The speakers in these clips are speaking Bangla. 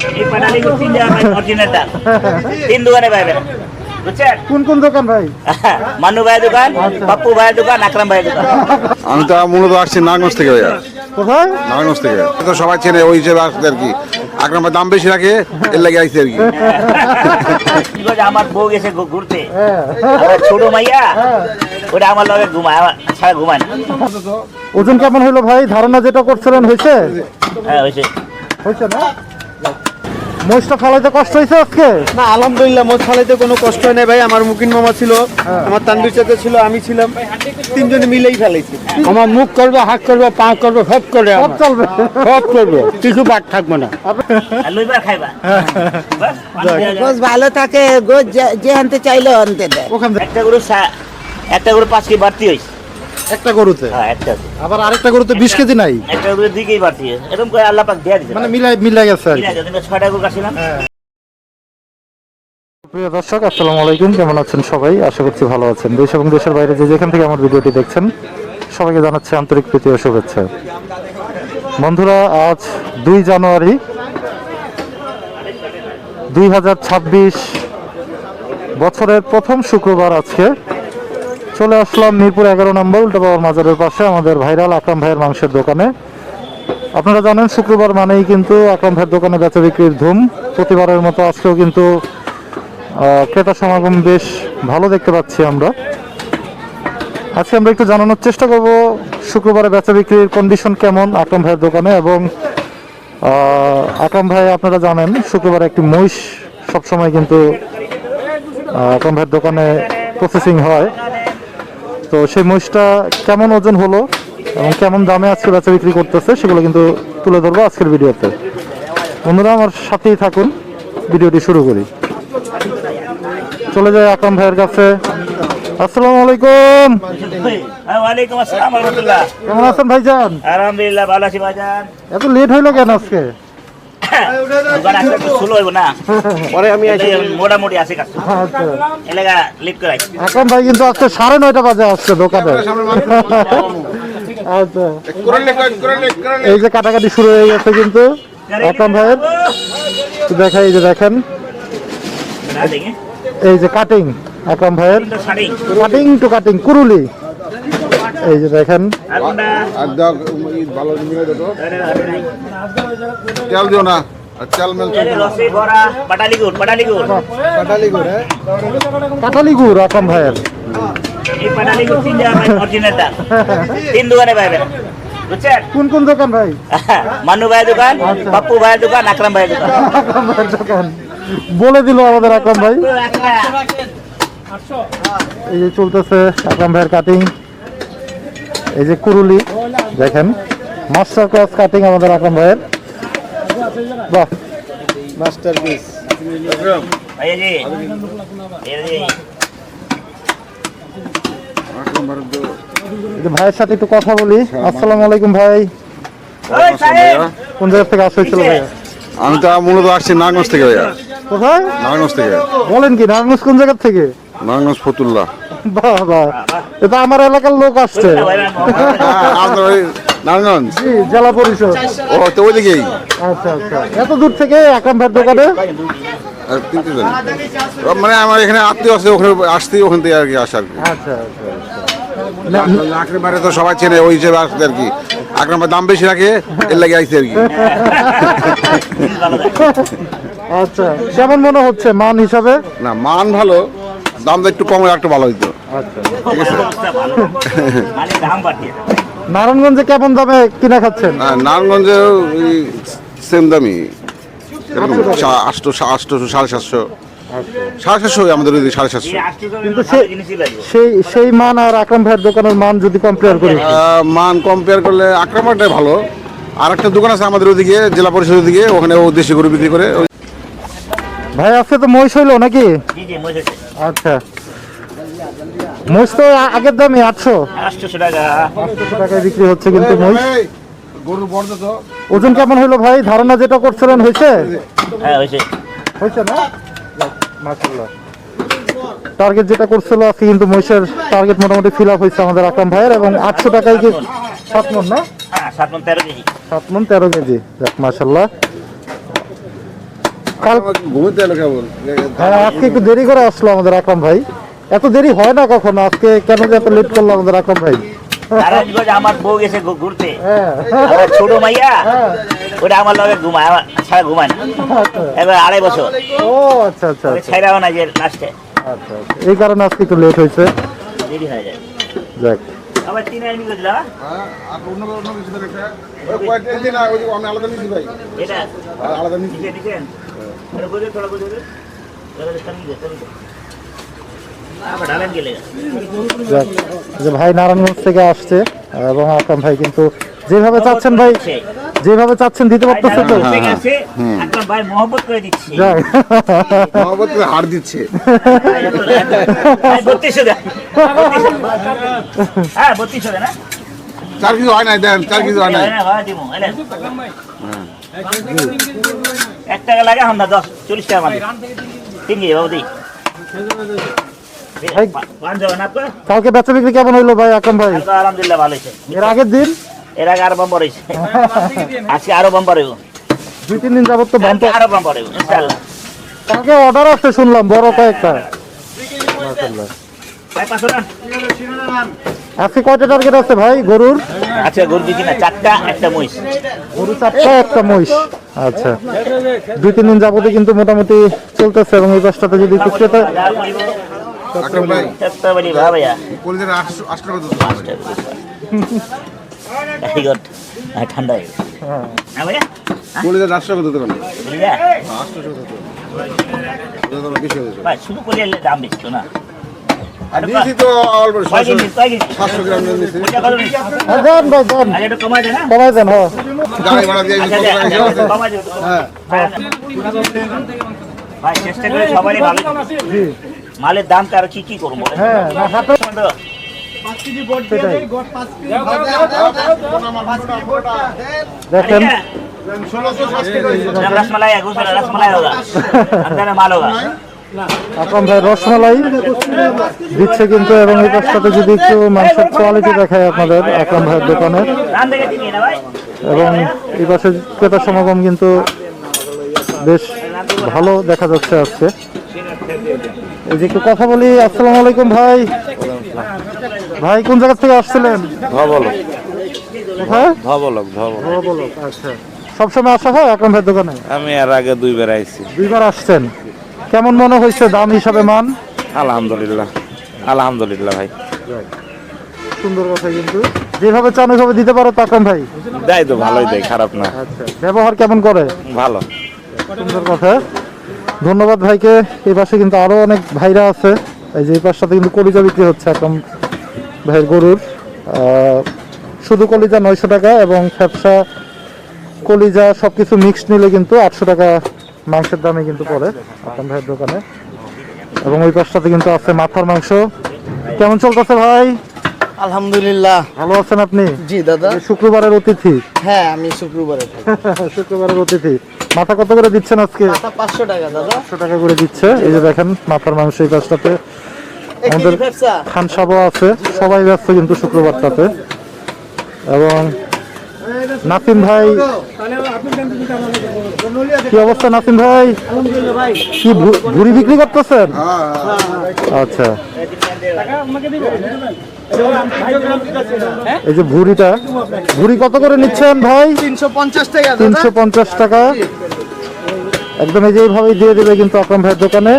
এই পাটালি গুড় 3 টাকা ভাই অরিজিনাল দাম 3 দোকানে পাবেন বুঝছেন কোন কোন দোকান ভাই? মান্নু ভাইয়ের দোকান, পাপ্পু ভাইয়ের দোকান, আকরাম ভাইয়ের দোকান। আমি তো মূলত আসছি নারায়ণগঞ্জ থেকে ভাইয়া, কোথায়? নারায়ণগঞ্জ থেকে। তো সবাই চেনে ওই হিসেবে আসছে আর কি। আকরাম ভাই দাম বেশি রাখে, এর লাগে আইছে আর কি। আমার বউ গেছে ঘুরতে, আমার ছোট মাইয়া ওটা আমার লগে ঘুমায়, আমার ছাড়া ঘুমায় না। ওজন কেমন হলো ভাই? ধারণা যেটা করছিলেন হয়েছে? হ্যাঁ হয়েছে। হয়েছে না? মোষটা ফালাইতে কষ্ট হয়েছে আজকে? না আলহামদুলিল্লাহ, মোট ফালাইতে কোনো কষ্ট হয় না ভাই। আমার মুকিন মামা ছিল, আমার তানভীর চাচা ছিল, আমি ছিলাম, তিনজনে মিলেই ফেলাইছি। আমার মুখ করবে, হাত করবে, পা করবে, সব করবে, সব চলবে, সব করবে, কিছু বাদ থাকবে না। আর লইবার খাইবা গোছ ভালো থাকে, গোছ যে আনতে চাইলে আনতে দেয়। ওখান থেকে একটা গরু 5 কেজি বাড়তি হয়েছে। একটা গরুতে? হ্যাঁ একটা, আবার আরেকটা গরুতে 20 কেজি নাই? একটা গরুর দিকেই বাড়তি হয়েছে, এরকম করে আল্লাহ পাক দিয়ে দিয়েছে। মানে মিলাই গেছে আর কি। 6টা গরু কাটছিলাম। প্রিয় দর্শক আসসালামু আলাইকুম, কেমন আছেন সবাই? আশা করছি ভালো আছেন। দেশ এবং দেশের বাইরে যে যেখান থেকে আমার ভিডিওটি দেখছেন সবাইকে জানাচ্ছি আন্তরিক প্রীতি ও শুভেচ্ছা। বন্ধুরা, আজ 2 জানুয়ারি 2026, বছরের প্রথম শুক্রবার। আজকে চলে আসলাম মিরপুর 11 নম্বর উল্টা বাবার মাজারের পাশে আমাদের ভাইরাল আকরাম ভাইয়ের মাংসের দোকানে। আপনারা জানেন শুক্রবার মানেই কিন্তু আকরাম ভাইয়ের দোকানে বেচা বিক্রির ধুম। প্রতিবারের মতো আজকেও কিন্তু ক্রেতা সমাগম বেশ ভালো দেখতে পাচ্ছি আমরা। আজকে আমরা একটু জানানোর চেষ্টা করব শুক্রবারে বেচা বিক্রির কন্ডিশন কেমন আকরাম ভাইয়ের দোকানে। এবং আকরাম ভাই আপনারা জানেন শুক্রবারে একটি মহিষ সবসময় কিন্তু আকরাম ভাইয়ের দোকানে প্রসেসিং হয়। তো সেই মহিষটা কেমন ওজন হলো এবং কেমন দামে আজকে বেচা বিক্রি করতেছে সেগুলো কিন্তু তুলে ধরবো আজকের ভিডিওতে। বন্ধুরা আমার সাথেই থাকুন, ভিডিওটি শুরু করি। চলে যায় আকরাম ভাইয়ের কাছে। আসসালামু আলাইকুম। ওয়ালাইকুম আসসালাম ওয়া রাহমাতুল্লাহ। কেমন আছেন ভাইজান? আলহামদুলিল্লাহ ভালো আছি ভাইজান। এত লেট হইলো কেন আজকে? দোকান আসলে একটু স্লো হইব না, পরে আমি এই মোটামুটি আছে কাজ, আচ্ছা, এলাকা লিফট করাই। আকরাম ভাই কিন্তু আজকে 9:30 বাজে আসছে দোকানে। আচ্ছা, এই যে কাটাকাটি শুরু হয়ে গেছে কিন্তু আকরাম ভাইয়ের। দেখাই, এই যে দেখেন, এই যে কাটিং আকরাম ভাইয়ের, কাটিং টু কাটিং কুরুলি। এই যে দেখেন, তেল দিও না, তেল মেল কাটালি গুড় আকরাম ভাইয়ের। এই পাটালি গুড় 3 টাকা ভাই অরিজিনাল দাম 3 দোকানে পাবেন বুঝছেন। কোন কোন দোকান ভাই? মান্নু ভাইয়ের দোকান, পাপ্পু ভাইয়ের দোকান, আকরাম ভাইয়ের দোকান। আকরাম ভাইয়ের দোকান বলে দিল আমাদের আকরাম ভাই। এই যে চলতেছে আকরাম ভাইয়ের কাটিং, এই যে কুরুলি দেখেন, মাস্টার ক্লাস কাটিং আমাদের আকরাম ভাইয়ের। বাহ, মাস্টারপিস। এই যে এই যে এই যে ভাইয়ের সাথে একটু কথা বলি। আসসালামু আলাইকুম ভাই, ওই সাহেব কোন জায়গা থেকে আসা হয়েছিল ভাইয়া? আমি তো মূলত আসছি নারায়ণগঞ্জ থেকে ভাইয়া, কোথায়? নারায়ণগঞ্জ থেকে। বলেন কি, নারায়ণগঞ্জ কোন জায়গা থেকে? নারায়ণগঞ্জ ফতুল্লা। বাহ বাহ, এটা আমার এলাকার লোক আসছে। আপনার ওই নারায়ণগঞ্জ? জি, জেলা পরিষদ। ও তো ওইদিকেই। আচ্ছা আচ্ছা, এত দূর থেকে আকরাম ভাইয়ের দোকানে? মানে আমার এখানে আত্মীয় আছে, ওখানে আসতেই ওখান থেকে আর কি আসা আর কি। আচ্ছা আচ্ছা আচ্ছা। আকরাম ভাই তো সবাই চেনে ওই হিসেবে আসছে আর কি। আকরাম ভাই দাম বেশি রাখে, এর লাগে আইছে আর কি। আচ্ছা, কেমন মনে হচ্ছে মান হিসাবে? না মান ভালো, দামটা একটু কম একটু ভালো হইতো। আচ্ছা, মানে দাম বাড়িয়ে নারায়ণগঞ্জে কেমন দামে কিনা খাচ্ছেন? নারায়ণগঞ্জে ওই সেম দামি, 800, 750, 750 আমাদের ওই 750। কিন্তু সেই মান আর আকরাম ভাইয়ের দোকানের মান যদি কম্পেয়ার করি, মান কম্পেয়ার করলে আকরাম ভাইটাই ভালো। আর একটা দোকান আছে আমাদের ওদিকে জেলা পরিষদের দিকে, ওখানে ও দেশি গরু বিক্রি করে। ভাই আজকে তো মহিষ হইলো নাকি? জি জি মজা আচ্ছা, মহিষ তো আগের দামে 800 টাকা 800 টাকায় বিক্রি হচ্ছে কিন্তু মহিষ। গরু বড় তো ওজন কেমন হইলো ভাই? ধারণা যেটা করছিলেন হয়েছে? হ্যাঁ হয়েছে হয়েছে না? মাশাআল্লাহ, টার্গেট যেটা করছিল আজকে কিন্তু মহিষের টার্গেট মোটামুটি ফিল আপ হয়েছে আমাদের আকরাম ভাইয়ের। এবং 800 টাকায় কি 7 মণ না? হ্যাঁ 7 মণ 13 কেজি 7 মণ 13 কেজি। যাক মাশাআল্লাহ। ঘুমোতে এলো কেমন হ্যাঁ, আজকে একটু দেরি করে আসলো আমাদের আকরাম ভাই। এত দেরি হয় না কখনো, আজকে কেন যে এত লেট করলো আমাদের আকরাম ভাই? নারায়ণগঞ্জ আমার বউ গেছে ঘুরতে, হ্যাঁ, আমার ছোট মাইয়া ওটা আমার লগে ঘুমায়, আমার ছাড়া ঘুমায় না। এবার 2.5 বছর ও আচ্ছা আচ্ছা আচ্ছা ছেড়াও না যে লাস্টে আচ্ছা আচ্ছা। এই কারণে আজকে একটু লেট হয়েছে। দেরি হয়ে যায়। যাক, আবার 3 আইনি বুঝলা আর অন্য কিছু দেখে ওই কয়েকটা দিন না ওই আমি আলাদা নিয়েছি ভাই এটা আলাদা নিয়েছি নিচে নিচেন এটা বুঝে থোড়া বুঝে দে এটা সামনে দে সামনে আবার ডালেন গেলে যাক, যে ভাই নারায়ণগঞ্জ থেকে আসছে এবং আকরাম ভাই কিন্তু যেভাবে চাচ্ছেন ভাই, যেভাবে চাচ্ছেন দিতে পারতেছে তো। ঠিক আছে একদম ভাই মহব্বত করে দিচ্ছি। যাক, মহব্বত করে হার দিচ্ছে ভাই 3200 দে, হ্যাঁ 3200 দে না 4 কিছু হয় নাই দেন 4 কিছু হয় নাই হয় দিমু এলেন 1 টাকা লাগে আমরা 40 টাকা মানে 3 গে বাবু দি ভাই, পাঁচ যাবেন আপনি? কালকে বেচা বিক্রি কেমন হইলো ভাই আকরাম ভাই? তো আলহামদুলিল্লাহ ভালো হয়েছে, এর আগের দিন এর আগে আরো বাম্পার হয়েছে, আজকে আরো বাম্পার হইব, 2-3 দিন যাবত তো কালকে বাম্পার। আরো বাম্পার হইব ইনশাআল্লাহ। কালকে অর্ডার আছে শুনলাম বড় কয়েকটা। মাশাআল্লাহ। ভাই 500 টাকা আজকে কয়টা টার্গেট আছে ভাই গরুর? আচ্ছা গরু দিছি না 4টা, একটা মহিষ। গরু 4টা, একটা মহিষ। আচ্ছা, 2-3 দিন যাবতে কিন্তু মোটামুটি চলতেছে এবং এই পাশটাতে যদি একটু ক্রেতা আকরাম ভাই সত্তর বলি ভাইয়া কলিজার 8 টাকা দিতে ভেরি গুড, ঠান্ডা হয়ে গেছে। হ্যাঁ ভাইয়া কলিজার 8 টাকা দিতে পারেন বলি যা 8 টাকা দিতে বেশি হয়েছে ভাই শুধু করলে দাম বেশি তো না। দিয়েছি তো অল্প কয় কেজি, কয় কেজি? 700 গ্রাম নিয়েছি ওইটা কত নিচ্ছি? দেন ভাই দেন, আগে একটু কমাই দে না? কমাই দেন। হ্যাঁ, গাড়ি ভাড়া দিয়ে আচ্ছা, আচ্ছা, আচ্ছা, কমাই দে। ভাই চেষ্টা করে সবারই ভালো জি, মালের দাম তার কি করবো বলেন? হ্যাঁ, না হাতে সেটাই। দেখেন रसमलाई है, दूसरा रसमलाई होगा, अंदर में माल होगा। আকরাম ভাই রসমালাই দিচ্ছে কিন্তু, এবং এই পাশটাতে যদি একটু মাংসের কোয়ালিটি দেখায় আপনাদের আকরাম ভাইয়ের দোকানে, रान देखे तीन ना भाई। এবং এই পাশে ক্রেতা সমাগম কিন্তু বেশ ভালো দেখা যাচ্ছে আজকে। এই যে একটু কথা বলি। আসসালামু আলাইকুম ভাই। ভাই কোন জায়গা থেকে আসছিলেন? কোথায়? ভবলক বলক। আচ্ছা, সবসময় আসা হয় আকরাম ভাইয়ের দোকানে? আমি এর আগে 2 বার আইছি। 2 বার আসছেন, কেমন মনে হয়েছে দাম হিসাবে মান? আলহামদুলিল্লাহ আলহামদুলিল্লাহ ভাই, সুন্দর কথা, কিন্তু যেভাবে চান ওইভাবে দিতে পারো তো আকরাম ভাই? দেয় তো ভালোই দেয়, খারাপ না, আচ্ছা, ব্যবহার কেমন করে? ভালো। সুন্দর কথা, ধন্যবাদ ভাইকে। এই পাশে কিন্তু আরো অনেক ভাইরা আছে। এই যে এই পাশটাতে কিন্তু কলিজা বিক্রি হচ্ছে আকরাম ভাইয়ের গরুর। শুধু কলিজা 900 টাকা এবং ফ্যাপসা কলিজা সবকিছু মিক্সড নিলে কিন্তু 800 টাকা মাংসের দামে কিন্তু পড়ে আকরাম ভাইয়ের দোকানে। এবং ওই পাশটাতে কিন্তু আছে মাথার মাংস। কেমন চলতেছে ভাই? আলহামদুলিল্লাহ। ভালো আছেন আপনি? জি দাদা। এই শুক্রবারের অতিথি। হ্যাঁ আমি শুক্রবারে থাকি। শুক্রবারের অতিথি। মাথা কত করে দিচ্ছেন আজকে? মাথা 500 টাকা দাদা। 500 টাকা করে দিচ্ছে। এই যে দেখেন মাথার মাংস এই পাশটাতে আমাদের খান সাবা আছে, সবাই ব্যস্ত কিন্তু শুক্রবারটাতে। এবং নাসিম ভাই, কি অবস্থা নাসিম ভাই? কি ভুড়ি বিক্রি করতেছেন? আচ্ছা, এই যে ভুড়িটা, ভুড়ি কত করে নিচ্ছেন ভাই? 350 টাকা দাদা। 350 টাকা একদম এই যে এইভাবেই দিয়ে দেবে কিন্তু আকরাম ভাইয়ের দোকানে।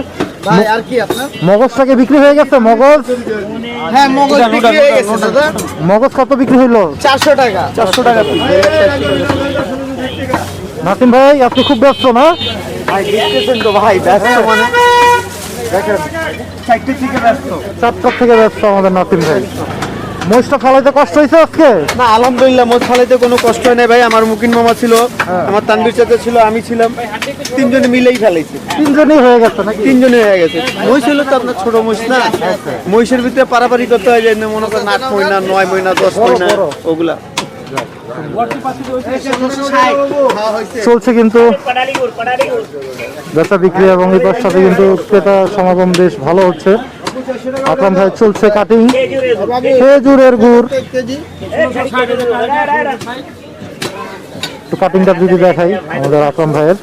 ভাই আর কি আপনার? মগজটাকে বিক্রি হয়ে গেছে? মগজ, হ্যাঁ মগজ বিক্রি হয়ে গেছে দাদা। মগজ কত বিক্রি হইলো? 400 টাকা। 400 টাকা পিস। নাসিম ভাই আপনি খুব ব্যস্ত না? ভাই দেখতেছেন তো ভাই, ব্যস্ত মানে দেখেন সাইডে থেকে ব্যস্ত। 4টা থেকে ব্যস্ত আমাদের নাসিম ভাই। মহিষটা ফালাইতে কষ্ট হয়েছে আজকে? না আলহামদুলিল্লাহ, মোট ফালাইতে কোনো কষ্ট হয় না ভাই। আমার মুকিন মামা ছিল, আমার তানভীর চাচা ছিল, আমি ছিলাম, 3 জনে মিলেই ফেলাইছি। 3 জনই হয়ে গেছে নাকি? 3 জনে হয়ে গেছে। মহিষ হলো তো আপনার ছোট মহিষ না, মহিষের ভিতরে পারাপারি করতে হয়, যে মনে করেন 8 মহিনা 9 মহিনা 10 মহিনা ওগুলা। চলছে কিন্তু पटाली गुड़ বেচা বিক্রি, এবং এই পাশটাতে কিন্তু ক্রেতা সমাগম বেশ ভালো হচ্ছে। আকরাম ভাই চলছে কাটিং, খেজুরের গুড়। একটু কাটিংটা যদি দেখাই আমাদের আকরাম ভাইয়ের,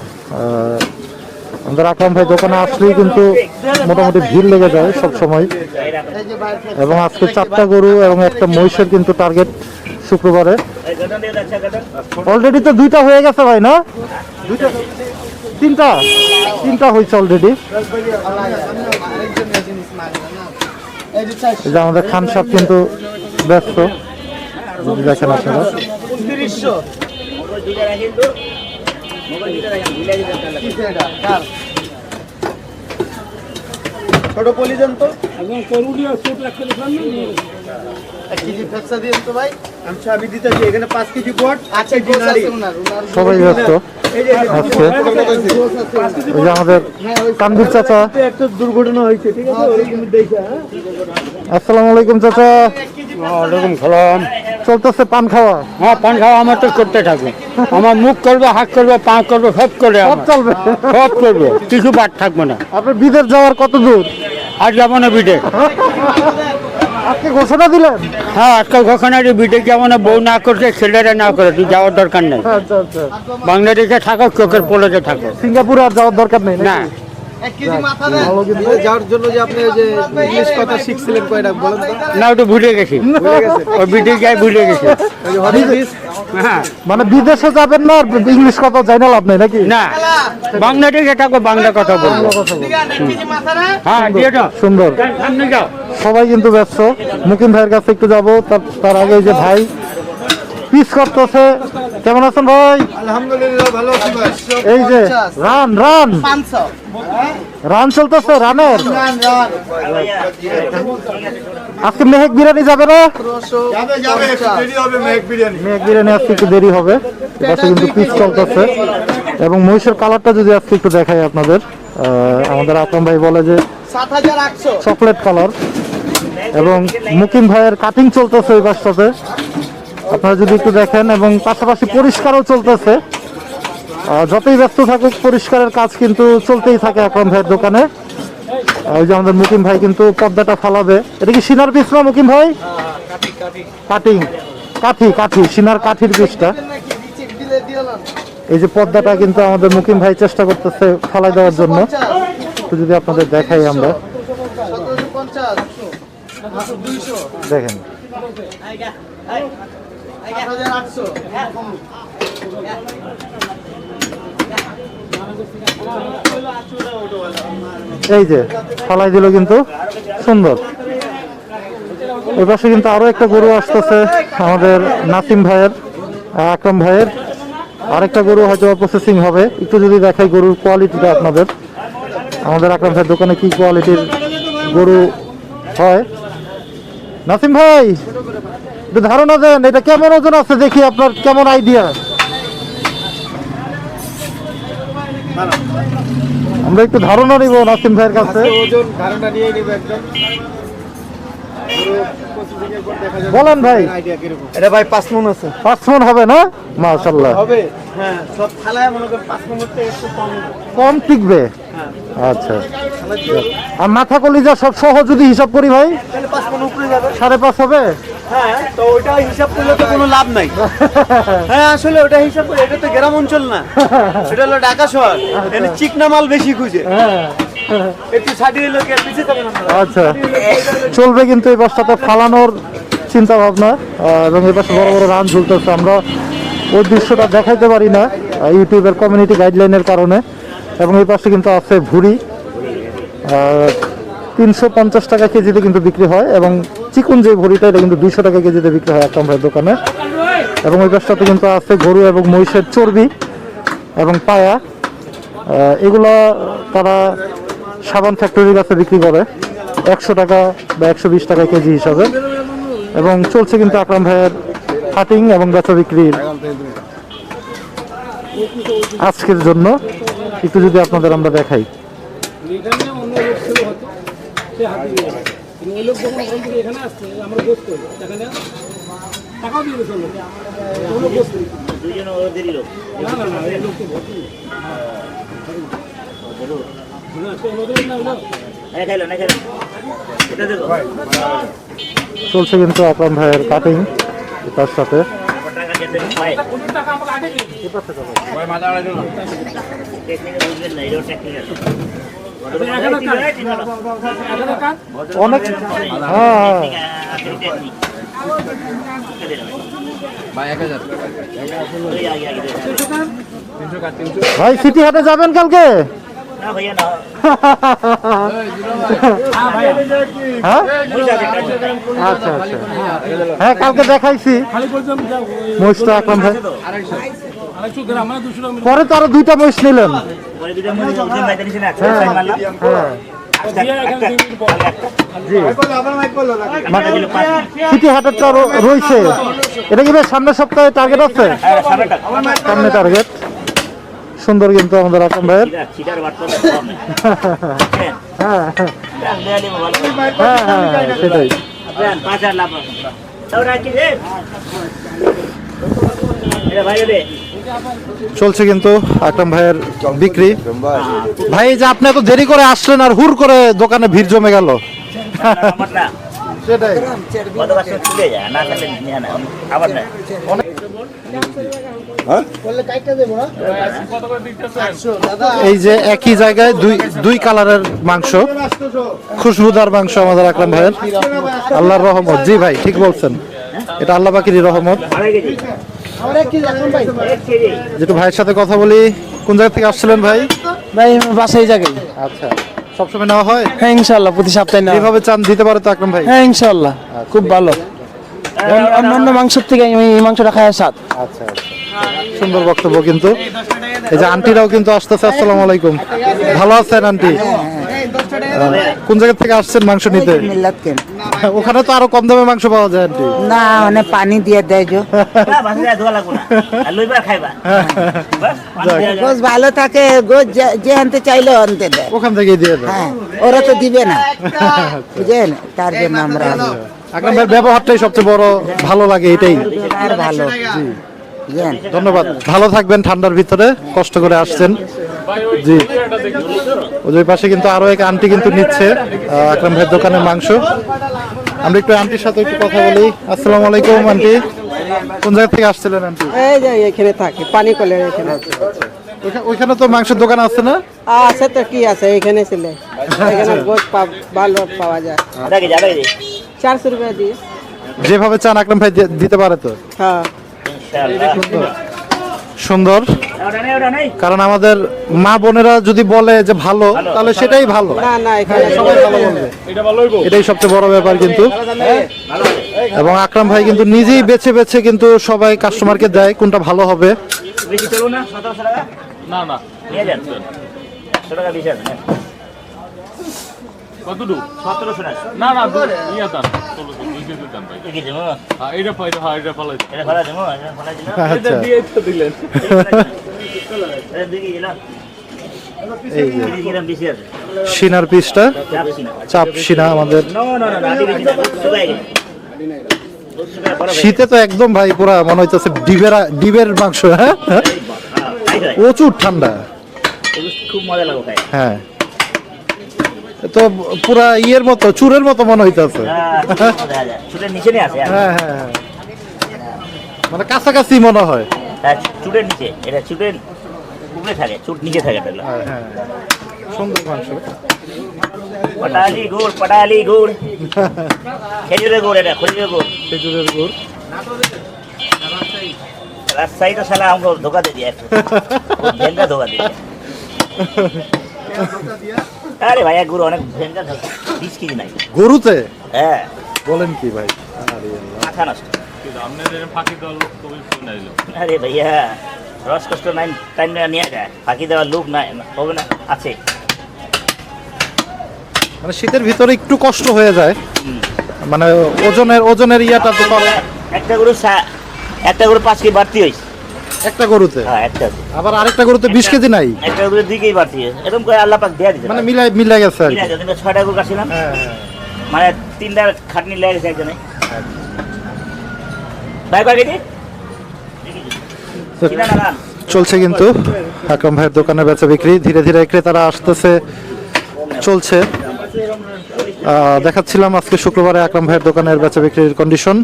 আমাদের আকরাম ভাই দোকানে আসলেই কিন্তু মোটামুটি ভিড় লেগে যায় সব সময়। এবং আজকে 4টা গরু এবং একটা মহিষের কিন্তু টার্গেট শুক্রবারে। অলরেডি তো 2টা হয়ে গেছে ভাই, না? 3টা হয়েছে অলরেডি। এই যে আমাদের খান সাহেব কিন্তু ব্যস্ত, যদি দেখেন আপনারা। ছোট পলিজন তো আমি দিতেছি এখানে 5 কেজি বট আছে। সবাই ব্যস্ত আজকে। ওই যে আমাদের কানবির চাচা। একটা দুর্ঘটনা হয়েছে, ঠিক আছে? আসসালামু আলাইকুম চাচা। ওয়ালাইকুম সালাম। চলতেছে পান খাওয়া? হ্যাঁ, পান খাওয়া আমার তো করতে থাকবে। আমার মুখ করবে, হাত করবে, পা করবে, সব করে সব আমার। চলবে। সব করবে, কিছু বাদ থাকবে না। আপনার বিদেশ যাওয়ার কত দূর? আর যাবো না বিটে। আজকে ঘোষণা দিলেন? হ্যাঁ, আজকাল ঘোষণা বিটে যাবো না, বউ না করছে, ছেলেরা না করে, তুই যাওয়ার দরকার নেই। আচ্ছা আচ্ছা। বাংলাদেশে থাকো, চোখের পলকে থাকো। সিঙ্গাপুরে আর যাওয়ার দরকার নেই না, যাওয়ার জন্য যে আপনি ওই যে ইংলিশ কথা শিখছিলেন কয়টা বলেন তো? না, ওটা ভুলে গেছি। ওই বিটে যাই ভুলে গেছি। হ্যাঁ, মানে বিদেশে যাবেন না, আর ইংলিশ কথা জানি না লাভ নেই নাকি? না, বাংলাদেশে থাকো, বাংলা কথা বলবো। হ্যাঁ, দিয়ে দাও। সুন্দর। সামনে যাও। সবাই কিন্তু ব্যস্ত। মুকিম ভাইয়ের কাছে একটু যাবো, তার আগে যে ভাই পিস করতেছে। কেমন আছেন ভাই? আলহামদুলিল্লাহ ভালো আছি ভাই। এই যে রান চলতেছে, রানের। আজকে মেহেক বিরিয়ানি যাবে না? মেহেক বিরিয়ানি আজকে একটু দেরি হবে। এপাশে কিন্তু পিস চলতেছে। এবং মহিষের কালারটা যদি আজকে একটু দেখাই আপনাদের, আমাদের আকরাম ভাই বলে যে 7800 চকলেট কালার। এবং মুকিম ভাইয়ের কাটিং চলতেছে ওই পাশটাতে, আপনারা যদি একটু দেখেন। এবং পাশাপাশি পরিষ্কারও চলতেছে। যতই ব্যস্ত থাকুক, পরিষ্কারের কাজ কিন্তু চলতেই থাকে আকরাম ভাইয়ের দোকানে। ওই যে আমাদের মুকিম ভাই কিন্তু পর্দাটা ফালাবে। এটা কি সিনার পিস না মুকিম ভাই? কাঠি সিনার কাঠির পিসটা। এই যে পর্দাটা কিন্তু আমাদের মুকিম ভাই চেষ্টা করতেছে ফালাই দেওয়ার জন্য। একটু যদি আপনাদের দেখাই আমরা, দেখেন। এই যে ফালাই দিল কিন্তু সুন্দর। ওই পাশে কিন্তু আরো একটা গরু আসতেছে আমাদের নাসিম ভাইয়ের, আকরাম ভাইয়ের। আরেকটা গরু হয়তো প্রসেসিং হবে। একটু যদি দেখাই গরুর কোয়ালিটিটা আপনাদের, আমাদের আকরাম ভাইয়ের দোকানে কি কোয়ালিটির গরু হয়। নাসিম ভাই একটু ধারণা দেন, এটা কেমন ওজন আছে দেখি, আপনার কেমন আইডিয়া? আমরা একটু ধারণা নিব নাসিম ভাইয়ের কাছে। ওজন ধারণা নিয়ে নিব একদম। বলেন ভাই। এটা ভাই 5 মণ আছে। 5 মণ হবে না? মাশাআল্লাহ হবে। হ্যাঁ, সব থালায় মনে করেন 5 মণ থেকে একটু কম টিকবে। আচ্ছা, আর মাথা কলিজা সব সহ যদি হিসাব করি ভাই, তাহলে 5 মণ উপরে যাবে। 5.5 হবে। হ্যাঁ, তো ওটা হিসাব করলে তো কোনো লাভ নাই। হ্যাঁ, আসলে ওটা হিসাব করে, এটা তো গ্রাম অঞ্চল না, এটা হলো ঢাকা শহর। এখানে চিকনা মাল বেশি খুঁজে। একটু ছাড়িয়ে লোকে পিছিয়ে যাবেন আপনারা। আচ্ছা, চলবে কিন্তু এই বাসটাতে ফালানোর চিন্তা ভাবনা। এবং এই পাশে বড় বড় রান ঝুলতেছে। আমরা ওই দৃশ্যটা দেখাইতে পারি না ইউটিউবের কমিউনিটি গাইডলাইনের কারণে। এবং এই পাশে কিন্তু আছে ভুড়ি, 350 টাকা কেজিতে কিন্তু বিক্রি হয়। এবং চিকুন যে ভুড়িটা, এটা কিন্তু 200 টাকা কেজিতে বিক্রি হয় আকরাম ভাইয়ের দোকানে। এবং ওই পাশটাতে কিন্তু আছে গরু এবং মহিষের চর্বি এবং পায়া। এগুলো তারা সাবান ফ্যাক্টরির কাছে বিক্রি করে 100 টাকা বা 120 টাকা কেজি হিসাবে। এবং চলছে কিন্তু আকরাম ভাইয়ের কাটিং এবং বেচা বিক্রির আজকের জন্য। একটু যদি আপনাদের আমরা দেখাই, চলছে কিন্তু আকরাম ভাইয়ের কাটিং তার সাথে। অনেক হ্যাঁ ভাই সিটি হাটে যাবেন কালকে? না ভাইয়া না হ্যাঁ আচ্ছা আচ্ছা হ্যাঁ কালকে দেখাইছি মহিষটা আকরাম ভাই, পরে তো আরো 2টা মহিষ নিলেন। পরে দুটো মনে ওজন বাইতে নিছে না ছোট সাইজ মারলাম হ্যাঁ জি মাথা দিল 5 সিটি হাটের তো আরো রয়েছে, এটা কি ভাই সামনের সপ্তাহে টার্গেট আছে? সামনেটা সামনে টার্গেট সুন্দর কিন্তু আমাদের আকরাম ভাইয়ের। চিটার বাট করে কম হ্যাঁ দেয়ালি ভালো হ্যাঁ হ্যাঁ সেটাই। আপনার 5000 লাভ তাও রাখি রে এ ভাই রে চলছে কিন্তু আকরাম ভাইয়ের বিক্রি। ভাই এই যে আপনি এত দেরি করে আসলেন আর হুর করে দোকানে ভিড় জমে গেল। আমারটা সেটাই কত বছর চলে যায় না থাকলে নিয়ে না আবার না এই যে একই জায়গায় দুই কালারের মাংস, খুশবুদার মাংস আমাদের আকরাম ভাইয়ের। আল্লাহর রহমত, জি ভাই ঠিক বলছেন, এটা আল্লাহ পাকেরই রহমত। আড়াই কেজি এক কেজি যেটু ভাইয়ের সাথে কথা বলি, কোন জায়গা থেকে আসছিলেন ভাই? ভাই বাসায় জায়গায় আচ্ছা, সবসময় নেওয়া হয়? হ্যাঁ ইনশাল্লাহ প্রতি সপ্তাহে না এইভাবে চান দিতে পারে তো আকরাম ভাই? হ্যাঁ ইনশাল্লাহ খুব ভালো, অন্যান্য মাংসের থেকে এই মাংসটা খায় স্বাদ। আচ্ছা সুন্দর বক্তব্য কিন্তু। এই যে আন্টিরাও কিন্তু আসতেছে। আসসালামু আলাইকুম, ভালো আছেন আন্টি? কোন জায়গা থেকে আসছেন মাংস নিতে? মিল্লাত কেন ওখানে তো আরো কম দামে মাংস পাওয়া যায় আন্টি। না মানে পানি দিয়ে দেয় যে না বাসে যায় ধোয়া লাগবে না আর লইবার খাইবা বাস পানি দেয়া যায়। গোছ ভালো থাকে, গোছ যে আনতে চাইলে আনতে দেয়। ওখান থেকেই দিয়ে দেয়। হ্যাঁ ওরা তো দিবে না, বুঝলেন, তার জন্য আমরা আকরাম ভাইয়ের ব্যবহারটাই সবচেয়ে বড় ভালো লাগে, এটাই। আর ভালো বুঝলেন। ধন্যবাদ, ভালো থাকবেন। ঠান্ডার ভিতরে কষ্ট করে আসছেন। জি ওই পাশে কিন্তু আরো এক আন্টি কিন্তু নিচ্ছে আকরাম ভাইয়ের দোকানের মাংস। আমরা একটু আন্টির সাথে একটু কথা বলি। আসসালামু আলাইকুম আন্টি, কোন জায়গা থেকে আসছিলেন আন্টি? এই যে এখানে থাকে পানি কলের এখানে ওইখানে তো মাংসের দোকান আছে না? আছে তো কি আছে এখানে ছিল এখানে গোশ ভালো পাওয়া যায় আধা কেজি 400 টাকা দিয়ে যেভাবে চান আকরাম ভাই দিতে পারে তো? হ্যাঁ ইনশাআল্লাহ সুন্দর, ওটা নাই কারণ আমাদের মা বোনেরা যদি বলে যে ভালো, তাহলে সেটাই ভালো। না না এখানে সবাই ভালো বলবে, এটাই সবচেয়ে বড় ব্যাপার কিন্তু। এবং আকরাম ভাই কিন্তু নিজেই বেছে বেছে কিন্তু সবাই কাস্টমারকে দেয় কোনটা ভালো হবে। বেশি চলো না 1700 টাকা না না নিয়ে যান 100 টাকা বেশি আছে কতটুকু 1700 টাকা না না ইয়া দাম 1600 দাম ভাই কি দেবো হ্যাঁ এটা পাইলো হ্যাঁ এটা পালাই এটা ভাড়া দেবো এটা ভাড়া দিলাম আচ্ছা দিয়ে তো দিলেন এটা দেখি দিলাম এই যে এই গ্রাম বেশি আছে সিনার পিসটা, চাপছি না চাপ সিনা আমাদের। না না না আদি বেশি না শুকাই গেছে শীতে তো একদম ভাই পুরা মনে হইতেছে ডিবের মাংস। হ্যাঁ প্রচুর ঠান্ডা। খুব মজা লাগবে খাই হ্যাঁ তো পুরা ইয়ের মতো, চুরের মতো মনে হইতেছে। চুটের নিচে নিয়ে আছে হ্যাঁ হ্যাঁ হ্যাঁ, মানে কাছাকাছি মনে হয়। চুটের নিচে এটা চুটের উপরে থাকে, চুট নিচে থাকে এটা হ্যাঁ হ্যাঁ, সুন্দর মাংস। পটালি গুড় খেজুরের গুড়, এটা খেজুরের গুড় খেজুরের গুড়। রাজশাহী তো সালা আমাকে ধোকা দিয়ে দিয়ে ভেঙ্গা ধোকা দিয়ে আরে ভাইয়া গুড় অনেক ভেঙ্গা ধোকা 20 কেজি নাই গরুতে? হ্যাঁ বলেন কি ভাই? মাথা নষ্ট আপনাদের ফাঁকি দল কবি ফোন আইলো আরে ভাইয়া রস কষ্ট নাই টাইম নিয়ে যায়, ফাঁকি দেওয়ার লোক নাই হবে না আছে। মানে শীতের ভিতরে একটু কষ্ট হয়ে যায়, মানে ওজনের ইয়াটা তো পাবে। একটা গরু 5 কেজি বাড়তি হয়েছে একটা গরুতে, হ্যাঁ একটা আবার আরেকটা গরুতে 20 কেজি নাই, একটা গরু 2 কেজি বাড়তি হয়েছে। এরকম করে আল্লাহ পাক দেয়া দিতে মানে মিলাই গেছে আর কি। 6টা গরু কাটছিলাম, হ্যাঁ হ্যাঁ, মানে 3টা খাটনি লেগে গেছে একজনে। ভাই কয় কেজি কিনা না না চলছে কিন্তু আকরাম ভাইয়ের দোকানে বেচা বিক্রি। ধীরে ধীরে ক্রেতারা আসতেছে, চলছে। দেখাচ্ছিলাম আজকে শুক্রবারে আকরাম ভাইয়ের দোকানের বেচা বিক্রির কন্ডিশন।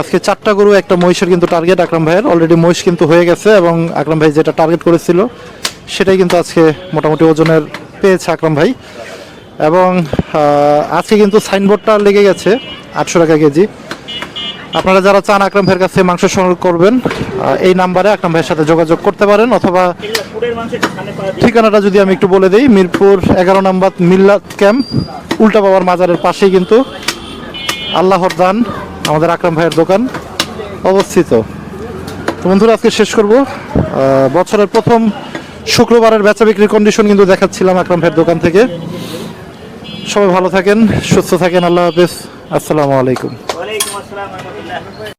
আজকে 4টা গরু একটা মহিষের কিন্তু টার্গেট আকরাম ভাইয়ের, অলরেডি মহিষ কিন্তু হয়ে গেছে এবং আকরাম ভাই যেটা টার্গেট করেছিল সেটাই কিন্তু আজকে মোটামুটি ওজনের পেয়েছে আকরাম ভাই। এবং আজকে কিন্তু সাইনবোর্ডটা লেগে গেছে 800 টাকা কেজি। আপনারা যারা চান আকরাম ভাইয়ের কাছে মাংস সংগ্রহ করবেন, এই নাম্বারে আকরাম ভাইয়ের সাথে যোগাযোগ করতে পারেন, অথবা ঠিকানাটা যদি আমি একটু বলে দিই, মিরপুর 11 নম্বর মিল্লাত ক্যাম্প উল্টা বাবার মাজারের পাশেই কিন্তু আল্লাহর দান আমাদের আকরাম ভাইয়ের দোকান অবস্থিত। তো বন্ধুরা আজকে শেষ করব। বছরের প্রথম শুক্রবারের বেচা বিক্রির কন্ডিশন কিন্তু দেখাচ্ছিলাম আকরাম ভাইয়ের দোকান থেকে। সবাই ভালো থাকেন, সুস্থ থাকেন, আল্লাহ হাফেজ, আসসালামু আলাইকুম। ওয়ালাইকুম আসসালাম ওয়া রাহমাতুল্লাহ।